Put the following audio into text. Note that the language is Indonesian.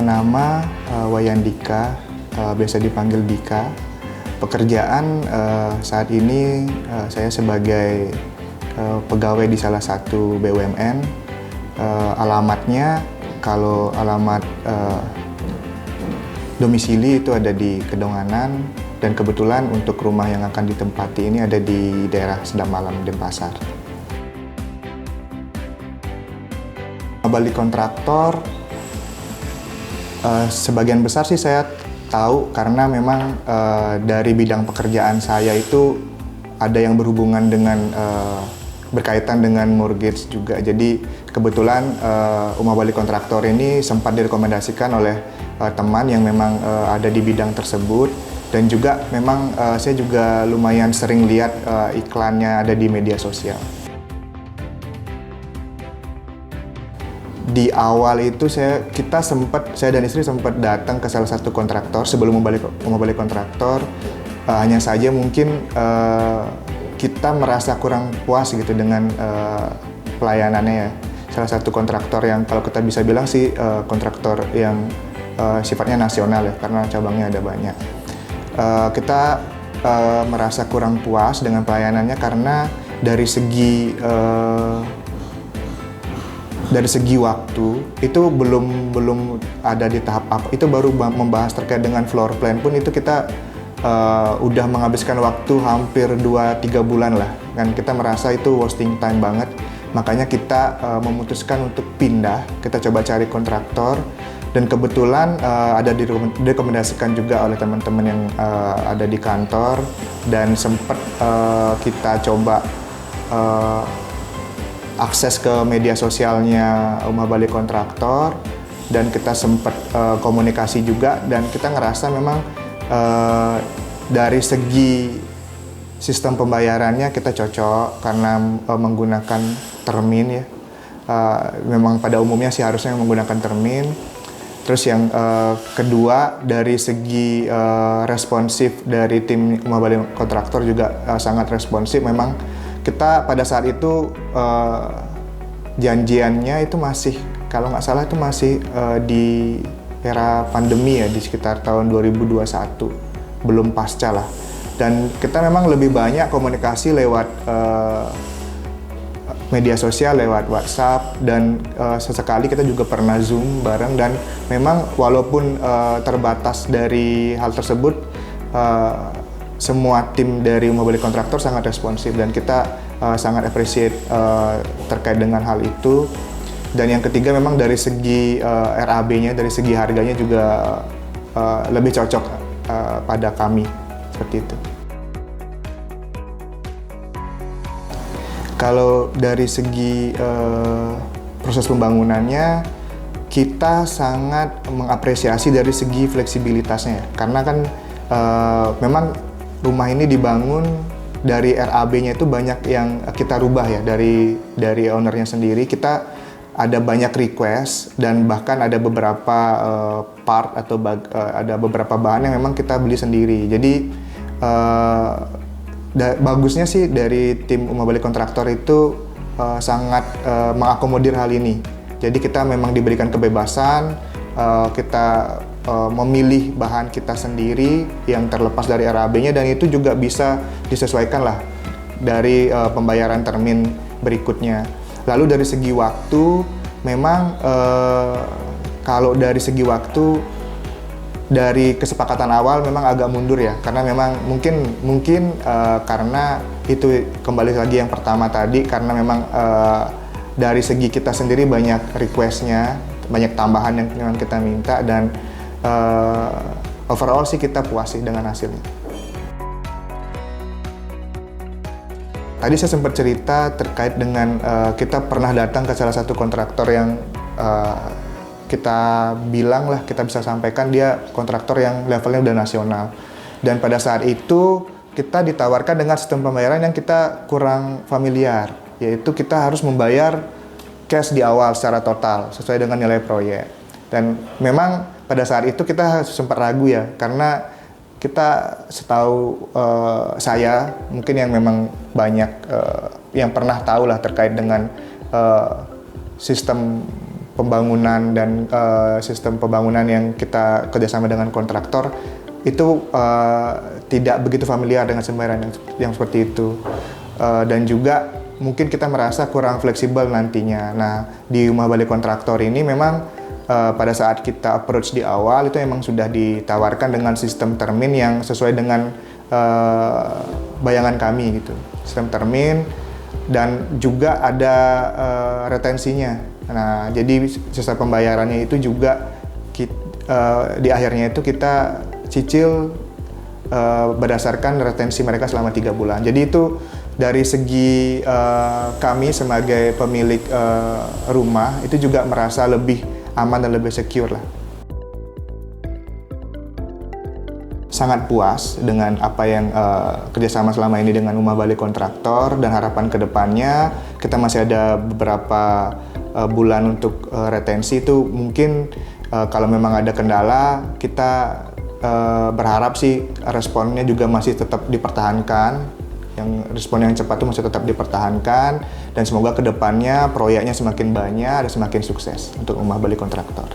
Nama Wayandika, biasa dipanggil Dika. Pekerjaan saat ini saya sebagai pegawai di salah satu BUMN. Alamatnya, kalau alamat domisili itu ada di Kedonganan, dan kebetulan untuk rumah yang akan ditempati ini ada di daerah Sedamalam, Denpasar. Balik kontraktor, sebagian besar sih saya tahu karena memang dari bidang pekerjaan saya itu ada yang berhubungan dengan berkaitan dengan mortgage juga. Jadi kebetulan Umah Balik Kontraktor ini sempat direkomendasikan oleh teman yang memang ada di bidang tersebut, dan juga memang saya juga lumayan sering lihat iklannya ada di media sosial. Di awal itu saya dan istri sempat datang ke salah satu kontraktor sebelum Umah Balik Kontraktor. Hanya saja mungkin kita merasa kurang puas gitu dengan pelayanannya ya. Salah satu kontraktor yang kalau kita bisa bilang sih kontraktor yang sifatnya nasional ya, karena cabangnya ada banyak. Kita merasa kurang puas dengan pelayanannya karena dari segi waktu itu belum ada di tahap apa. Itu baru membahas terkait dengan floor plan pun itu kita udah menghabiskan waktu hampir 2-3 bulan lah. Dan kita merasa itu wasting time banget. Makanya kita memutuskan untuk pindah. Kita coba cari kontraktor. Dan kebetulan ada direkomendasikan juga oleh teman-teman yang ada di kantor. Dan sempat kita coba akses ke media sosialnya Umah Balik Kontraktor, dan kita sempat komunikasi juga, dan kita ngerasa memang dari segi sistem pembayarannya kita cocok karena menggunakan termin ya. Memang pada umumnya sih harusnya menggunakan termin. Terus yang kedua, dari segi responsif dari tim Umah Balik Kontraktor juga sangat responsif. Memang kita pada saat itu janjiannya itu masih, kalau nggak salah itu masih di era pandemi ya, di sekitar tahun 2021, belum pasca lah. Dan kita memang lebih banyak komunikasi lewat media sosial, lewat WhatsApp, dan sesekali kita juga pernah Zoom bareng. Dan memang walaupun terbatas dari hal tersebut, semua tim dari Umah Balik Kontraktor sangat responsif, dan kita sangat appreciate terkait dengan hal itu. Dan yang ketiga, memang dari segi RAB-nya, dari segi harganya juga lebih cocok pada kami, seperti itu. Kalau dari segi proses pembangunannya, kita sangat mengapresiasi dari segi fleksibilitasnya, karena kan memang rumah ini dibangun dari RAB-nya itu banyak yang kita rubah ya, dari ownernya sendiri. Kita ada banyak request, dan bahkan ada beberapa part atau ada beberapa bahan yang memang kita beli sendiri. Jadi bagusnya sih dari tim Umah Balik Kontraktor itu sangat mengakomodir hal ini. Jadi kita memang diberikan kebebasan, kita memilih bahan kita sendiri yang terlepas dari RAB-nya, dan itu juga bisa disesuaikan lah dari pembayaran termin berikutnya. Lalu dari segi waktu, memang kalau dari segi waktu, dari kesepakatan awal memang agak mundur ya, karena memang mungkin karena itu kembali lagi yang pertama tadi, karena memang dari segi kita sendiri banyak request-nya, banyak tambahan yang memang kita minta, dan overall sih kita puas sih dengan hasilnya. Tadi saya sempat cerita terkait dengan kita pernah datang ke salah satu kontraktor yang kita bilang lah, kita bisa sampaikan dia kontraktor yang levelnya udah nasional. Dan pada saat itu kita ditawarkan dengan sistem pembayaran yang kita kurang familiar, yaitu kita harus membayar cash di awal secara total sesuai dengan nilai proyek. Dan memang pada saat itu kita sempat ragu ya, karena kita setahu saya, mungkin yang memang banyak yang pernah tahu lah terkait dengan sistem pembangunan dan sistem pembangunan yang kita kerjasama dengan kontraktor itu tidak begitu familiar dengan sembarangan yang seperti itu. Dan juga mungkin kita merasa kurang fleksibel nantinya. Nah, di rumah balik kontraktor ini memang pada saat kita approach di awal itu memang sudah ditawarkan dengan sistem termin yang sesuai dengan bayangan kami gitu. Sistem termin dan juga ada retensinya. Nah, jadi sistem pembayarannya itu juga di akhirnya itu kita cicil berdasarkan retensi mereka selama 3 bulan. Jadi itu dari segi kami sebagai pemilik rumah itu juga merasa lebih aman dan lebih secure lah. Sangat puas dengan apa yang kerjasama selama ini dengan rumah balik kontraktor, dan harapan kedepannya kita masih ada beberapa bulan untuk retensi. Itu mungkin kalau memang ada kendala, kita berharap sih responnya juga masih tetap dipertahankan. Yang respon yang cepat itu masih tetap dipertahankan, dan semoga kedepannya proyeknya semakin banyak dan semakin sukses untuk rumah balik kontraktor.